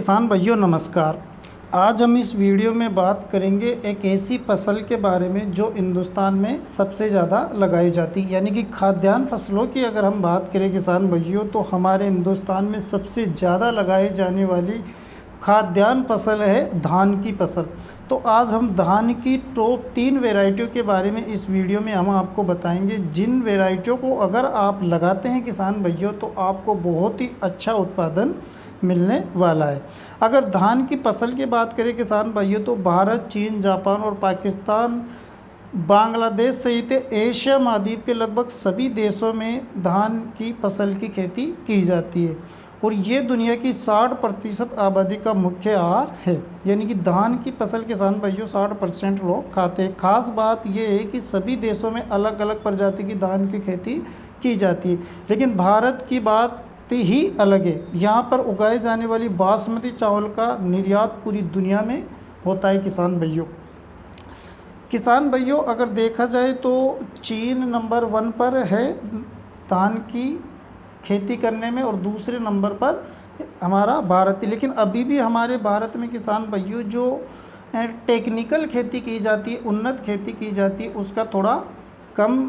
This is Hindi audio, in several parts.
किसान भाइयों नमस्कार। आज हम इस वीडियो में बात करेंगे एक ऐसी फसल के बारे में जो हिंदुस्तान में सबसे ज़्यादा लगाई जाती है, यानी कि खाद्यान्न फसलों की अगर हम बात करें किसान भाइयों, तो हमारे हिंदुस्तान में सबसे ज़्यादा लगाई जाने वाली खाद्यान्न फसल है धान की फसल। तो आज हम धान की टॉप 3 वैरायटियों के बारे में इस वीडियो में हम आपको बताएंगे, जिन वैरायटियों को अगर आप लगाते हैं किसान भाइयों तो आपको बहुत ही अच्छा उत्पादन मिलने वाला है। अगर धान की फसल की बात करें किसान भाइयों, तो भारत, चीन, जापान और पाकिस्तान, बांग्लादेश सहित एशिया महाद्वीप के लगभग सभी देशों में धान की फसल की खेती की जाती है और ये दुनिया की 60% आबादी का मुख्य आहार है। यानी कि धान की फसल किसान भाइयों 60% लोग खाते हैं। खास बात यह है कि सभी देशों में अलग अलग प्रजाति की धान की खेती की जाती है, लेकिन भारत की बात ही अलग है। यहाँ पर उगाए जाने वाली बासमती चावल का निर्यात पूरी दुनिया में होता है किसान भाइयों अगर देखा जाए तो चीन नंबर 1 पर है धान की खेती करने में और दूसरे नंबर पर हमारा भारत है। लेकिन अभी भी हमारे भारत में किसान भाइयों जो टेक्निकल खेती की जाती है, उन्नत खेती की जाती है, उसका थोड़ा कम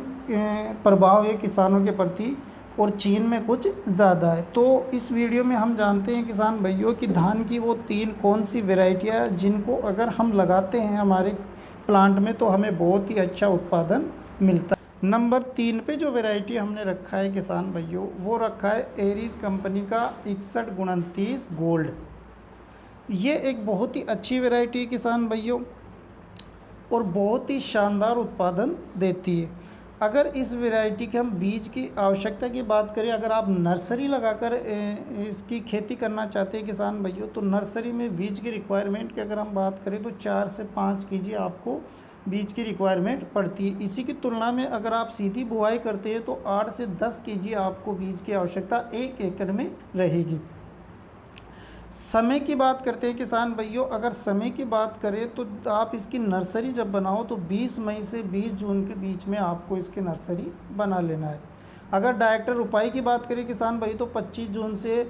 प्रभाव है किसानों के प्रति और चीन में कुछ ज़्यादा है। तो इस वीडियो में हम जानते हैं किसान भाइयों कि धान की वो 3 कौन सी वेराइटियाँ जिनको अगर हम लगाते हैं हमारे प्लांट में तो हमें बहुत ही अच्छा उत्पादन मिलता है। नंबर 3 पे जो वैरायटी हमने रखा है किसान भाइयों, वो रखा है एरीज कंपनी का 6129 गोल्ड। ये एक बहुत ही अच्छी वैरायटी है किसान भाइयों और बहुत ही शानदार उत्पादन देती है। अगर इस वैरायटी के हम बीज की आवश्यकता की बात करें, अगर आप नर्सरी लगाकर इसकी खेती करना चाहते हैं किसान भाइयों, तो नर्सरी में बीज की रिक्वायरमेंट की अगर हम बात करें तो 4 से 5 केजी आपको बीज की रिक्वायरमेंट पड़ती है। इसी की तुलना में अगर आप सीधी बुआई करते हैं तो 8 से 10 केजी आपको बीज की आवश्यकता 1 एकड़ में रहेगी। समय की बात करते हैं किसान भाइयों, अगर समय की बात करें तो आप इसकी नर्सरी जब बनाओ तो 20 मई से 20 जून के बीच में आपको इसकी नर्सरी बना लेना है। अगर डायरेक्ट रुपाई की बात करें किसान भाई तो 25 जून से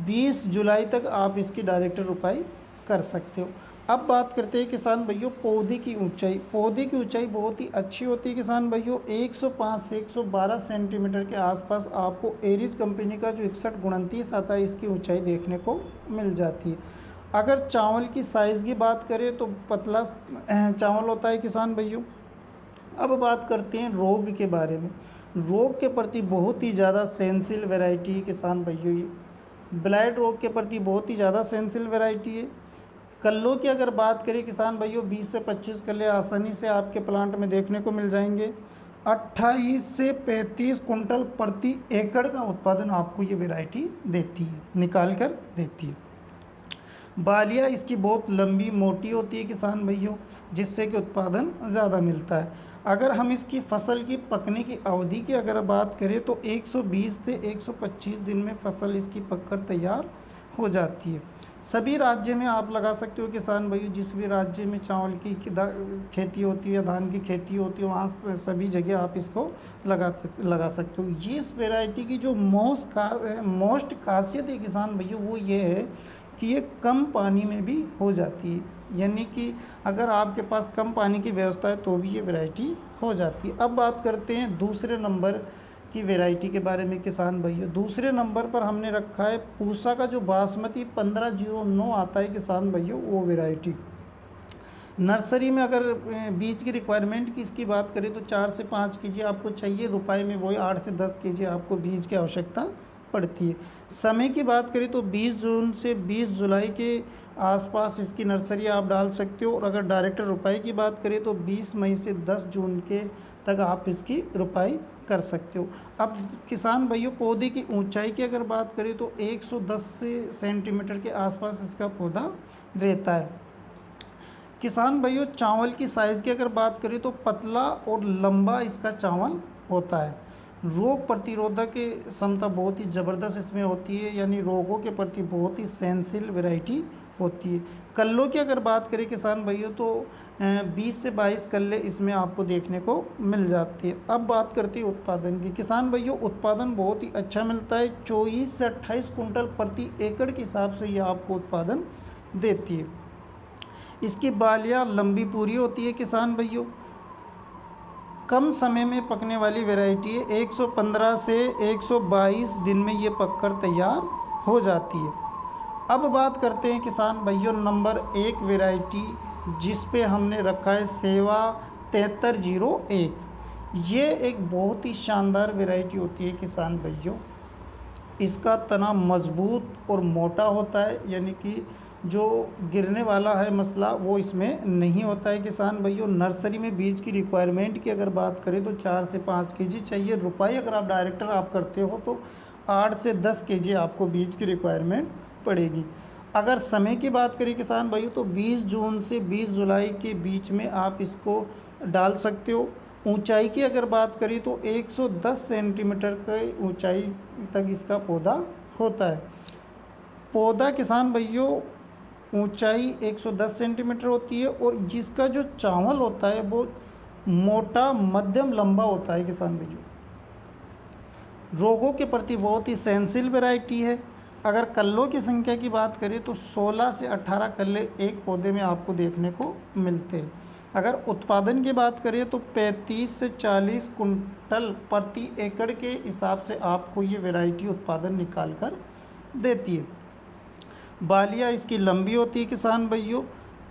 20 जुलाई तक आप इसकी डायरेक्ट रुपाई कर सकते हो। अब बात करते हैं किसान भाइयों पौधे की ऊंचाई। पौधे की ऊंचाई बहुत ही अच्छी होती है किसान भाइयों, 105 से 112 सेंटीमीटर के आसपास आपको एरीज कंपनी का जो 6129 आता है इसकी ऊंचाई देखने को मिल जाती है। अगर चावल की साइज़ की बात करें तो पतला चावल होता है किसान भाइयों। अब बात करते हैं रोग के बारे में। रोग के प्रति बहुत ही ज़्यादा सेंसिल वैरायटी है किसान भाइयों। ये ब्लाइट रोग के प्रति बहुत ही ज़्यादा सेंसिल वैरायटी है। कल्लों की अगर बात करें किसान भाइयों 20 से 25 कल्ले आसानी से आपके प्लांट में देखने को मिल जाएंगे। 28 से 35 कुंटल प्रति एकड़ का उत्पादन आपको ये वैरायटी देती है, निकाल कर देती है। बालियाँ इसकी बहुत लंबी मोटी होती है किसान भाइयों, जिससे कि उत्पादन ज़्यादा मिलता है। अगर हम इसकी फसल की पकने की अवधि की अगर बात करें तो 120 से 125 दिन में फसल इसकी पककर तैयार हो जाती है। सभी राज्य में आप लगा सकते हो किसान भाइयों, जिस भी राज्य में चावल की खेती होती है, धान की खेती होती है, वहाँ सभी जगह आप इसको लगा सकते हो। ये इस वैरायटी की जो मोस्ट खासियत है किसान भाइयों वो ये है कि ये कम पानी में भी हो जाती है। यानी कि अगर आपके पास कम पानी की व्यवस्था है तो भी ये वैरायटी हो जाती है। अब बात करते हैं दूसरे नंबर की वैरायटी के बारे में किसान भाइयों। दूसरे नंबर पर हमने रखा है पूसा का जो बासमती 1509 आता है किसान भाइयों, वो वैरायटी। नर्सरी में अगर बीज की रिक्वायरमेंट की इसकी बात करें तो 4 से 5 केजी आपको चाहिए, रुपए में वही 8 से 10 केजी आपको बीज की आवश्यकता पड़ती है। समय की बात करें तो 20 जून से 20 जुलाई के आसपास इसकी नर्सरी आप डाल सकते हो और अगर डायरेक्ट रुपाई की बात करें तो 20 मई से 10 जून के तक आप इसकी रुपाई कर सकते हो। अब किसान भाइयों पौधे की ऊंचाई की अगर बात करें तो 110 सेंटीमीटर के आसपास इसका पौधा रहता है। किसान भाइयों चावल की साइज़ की अगर बात करें तो पतला और लंबा इसका चावल होता है। रोग प्रतिरोधक क्षमता बहुत ही ज़बरदस्त इसमें होती है, यानी रोगों के प्रति बहुत ही सेंसिल वैरायटी होती है। कल्लों की अगर बात करें किसान भाइयों तो 20 से 22 कल्ले इसमें आपको देखने को मिल जाती है। अब बात करते हैं उत्पादन की। किसान भाइयों उत्पादन बहुत ही अच्छा मिलता है, 24 से 28 कुंटल प्रति एकड़ के हिसाब से ये आपको उत्पादन देती है। इसकी बालियाँ लंबी पूरी होती है किसान भाइयों। कम समय में पकने वाली वैरायटी है, 115 से 122 दिन में ये पककर तैयार हो जाती है। अब बात करते हैं किसान भाइयों नंबर 1 वैरायटी जिस पे हमने रखा है सेवा 7301। ये एक बहुत ही शानदार वैरायटी होती है किसान भाइयों। इसका तना मजबूत और मोटा होता है, यानी कि जो गिरने वाला है मसला वो इसमें नहीं होता है किसान भाइयों। नर्सरी में बीज की रिक्वायरमेंट की अगर बात करें तो 4 से 5 केजी चाहिए। रुपाई अगर आप डायरेक्टर आप करते हो तो 8 से 10 केजी आपको बीज की रिक्वायरमेंट पड़ेगी। अगर समय की बात करें किसान भाइयों तो 20 जून से 20 जुलाई के बीच में आप इसको डाल सकते हो। ऊंचाई की अगर बात करें तो 110 सेंटीमीटर की ऊंचाई तक इसका पौधा होता है। पौधा किसान भाइयों ऊंचाई 110 सेंटीमीटर होती है और जिसका जो चावल होता है वो मोटा मध्यम लंबा होता है किसान भाइयों। रोगों के प्रति बहुत ही सेंसिटिव वैरायटी है। अगर कल्लों की संख्या की बात करें तो 16 से 18 कल्ले एक पौधे में आपको देखने को मिलते हैं। अगर उत्पादन की बात करें तो 35 से 40 कुंटल प्रति एकड़ के हिसाब से आपको ये वैरायटी उत्पादन निकाल कर देती है। बालियाँ इसकी लंबी होती है किसान भाइयों।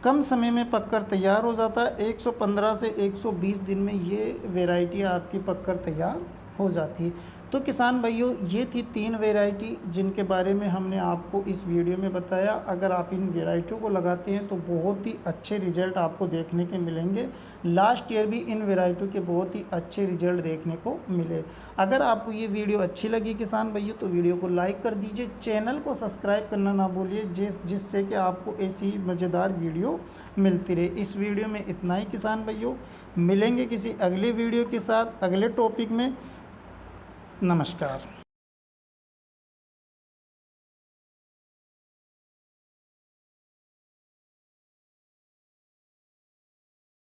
कम समय में पककर तैयार हो जाता है, 115 से 120 दिन में ये वैरायटी आपकी पककर तैयार हो जाती है। तो किसान भाइयों ये थी 3 वैरायटी जिनके बारे में हमने आपको इस वीडियो में बताया। अगर आप इन वैरायटियों को लगाते हैं तो बहुत ही अच्छे रिजल्ट आपको देखने के मिलेंगे। लास्ट ईयर भी इन वैरायटियों के बहुत ही अच्छे रिजल्ट देखने को मिले। अगर आपको ये वीडियो अच्छी लगी किसान भाइयों तो वीडियो को लाइक कर दीजिए, चैनल को सब्सक्राइब करना ना भूलिए जिससे कि आपको ऐसी मज़ेदार वीडियो मिलती रहे। इस वीडियो में इतना ही किसान भाइयों, मिलेंगे किसी अगले वीडियो के साथ अगले टॉपिक में। नमस्कार।